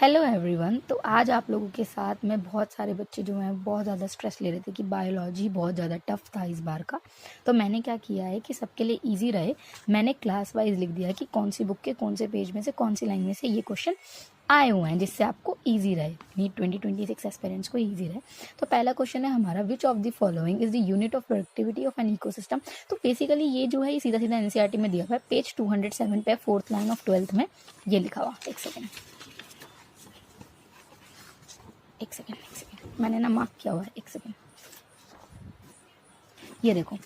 Hello everyone. तो आज आप लोगों के साथ में बहुत सारे बच्चे जो हैं बहुत ज़्यादा स्ट्रेस ले रहे थे कि बायोलॉजी बहुत ज़्यादा टफ था इस बार का। तो मैंने क्या किया है कि सबके लिए इजी रहे, मैंने क्लास वाइज लिख दिया है कि कौन सी बुक के कौन से पेज में से कौन सी लाइन में से ये क्वेश्चन आए हुए हैं, जिससे आपको ईजी रहे, नीट 2026 एस्पिरेंट्स को ईजी रहे। तो पहला क्वेश्चन है हमारा, which of the following is the unit of productivity of an ecosystem. तो बेसिकली ये जो है सीधा सीधा एनसीईआरटी में दिया हुआ है, पेज 207 पे 4th लाइन ऑफ 12th में ये लिखा हुआ। एक सेकेंड मैंने ना मार्क किया हुआ है, एक सेकेंड। ये देखो,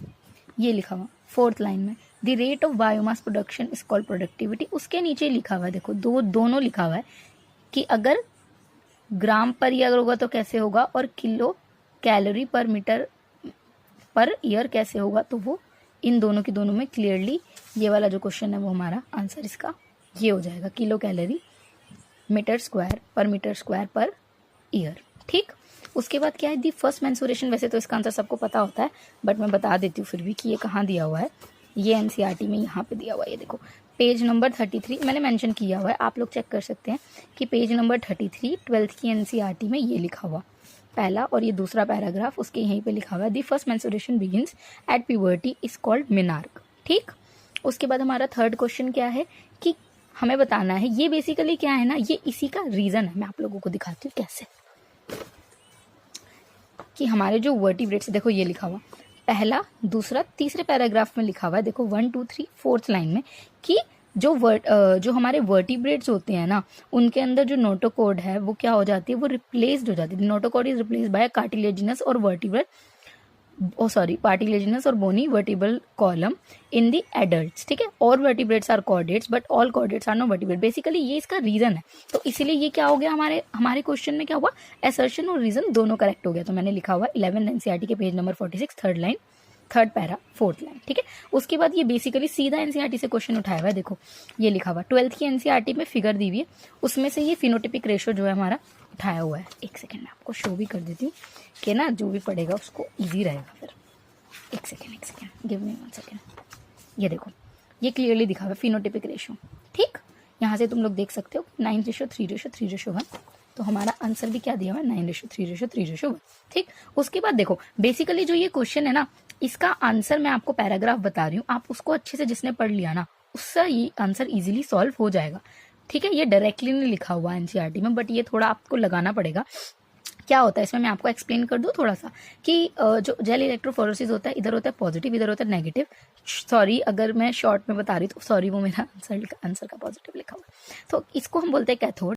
ये लिखा हुआ 4th लाइन में, the rate of biomass production is called productivity. उसके नीचे लिखा हुआ है, देखो दोनों लिखा हुआ है कि अगर ग्राम पर ईयर होगा तो कैसे होगा, और किलो कैलोरी पर मीटर पर ईयर कैसे होगा। तो वो इन दोनों की दोनों में क्लियरली ये वाला जो क्वेश्चन है वो हमारा आंसर इसका ये हो जाएगा, kilo calorie metre square per year. ठीक, उसके बाद क्या है, दी फर्स्ट मेंसुरेशन। वैसे तो इसका आंसर सबको पता होता है, बट मैं बता देती हूँ फिर भी कि ये कहाँ दिया हुआ है। ये एनसीईआरटी में यहाँ पे दिया हुआ है, ये देखो पेज नंबर 33 मैंने मेंशन किया हुआ है, आप लोग चेक कर सकते हैं कि पेज नंबर 33 12th की एनसीईआरटी में ये लिखा हुआ पहला, और ये दूसरा पैराग्राफ उसके यहीं पे लिखा हुआ है, the first mensuration begins at puberty is called menarche. ठीक, उसके बाद हमारा थर्ड क्वेश्चन क्या है कि हमें बताना है, ये बेसिकली क्या है ना, ये इसी का रीजन है। मैं आप लोगों को दिखाती हूँ कैसे, कि हमारे जो वर्टिब्रेट्स, देखो ये लिखा हुआ पहला दूसरा तीसरे पैराग्राफ में लिखा हुआ है, देखो 1 2 3 4th लाइन में, कि जो हमारे वर्टिब्रेट्स होते हैं ना, उनके अंदर जो नोटोकॉर्ड है वो क्या हो जाती है, वो रिप्लेस्ड हो जाती है। Notochord is replaced by cartilaginous और कार्टिलेजिनस और bony vertebral column in the adults. ठीक है, और vertebrates are chordates but all chordates are no vertebrate. Basically ये इसका रीजन है, तो इसीलिए ये क्या हो गया, हमारे क्वेश्चन में क्या हुआ, असर्शन और रीजन दोनों करेक्ट हो गया। तो मैंने लिखा हुआ 11 एनसीईआरटी के page number 46 3rd line 3rd para 4th line. ठीक है, उसके बाद ये बेसिकली सीधा एनसीईआरटी से क्वेश्चन उठाया हुआ है। देखो ये लिखा हुआ 12th की एनसीईआरटी में फिगर दी हुई है, उसमें से ये फिनोटिपिक रेशो जो है हमारा उठाया हुआ है। एक सेकेंड मैं आपको शो भी कर देती हूँ कि ना जो भी पढ़ेगा उसको ईजी रहेगा फिर। एक सेकेंड गिव मी 1 सेकेंड। ये देखो, ये क्लियरली दिखा हुआ है फिनोटिपिक रेशो। ठीक, यहाँ से तुम लोग देख सकते हो 9:3:3:1। तो हमारा आंसर भी क्या दिया हुआ है, 9:3:3:1। ठीक, उसके बाद देखो बेसिकली जो ये क्वेश्चन है ना, इसका आंसर मैं आपको पैराग्राफ बता रही हूँ, आप उसको अच्छे से जिसने पढ़ लिया ना, उससे ये आंसर इजीली सॉल्व हो जाएगा। ठीक है, ये डायरेक्टली नहीं लिखा हुआ है एनसीईआरटी में, बट ये थोड़ा आपको लगाना पड़ेगा। क्या होता है इसमें, मैं आपको एक्सप्लेन कर दूं थोड़ा सा, कि जो जेल इलेक्ट्रोफोरेसिस होता है, इधर होता है पॉजिटिव, इधर होता है नेगेटिव। सॉरी अगर मैं शॉर्ट में बता रही तो सॉरी, वो मेरा आंसर का पॉजिटिव लिखा हुआ है। तो इसको हम बोलते हैं कैथोड।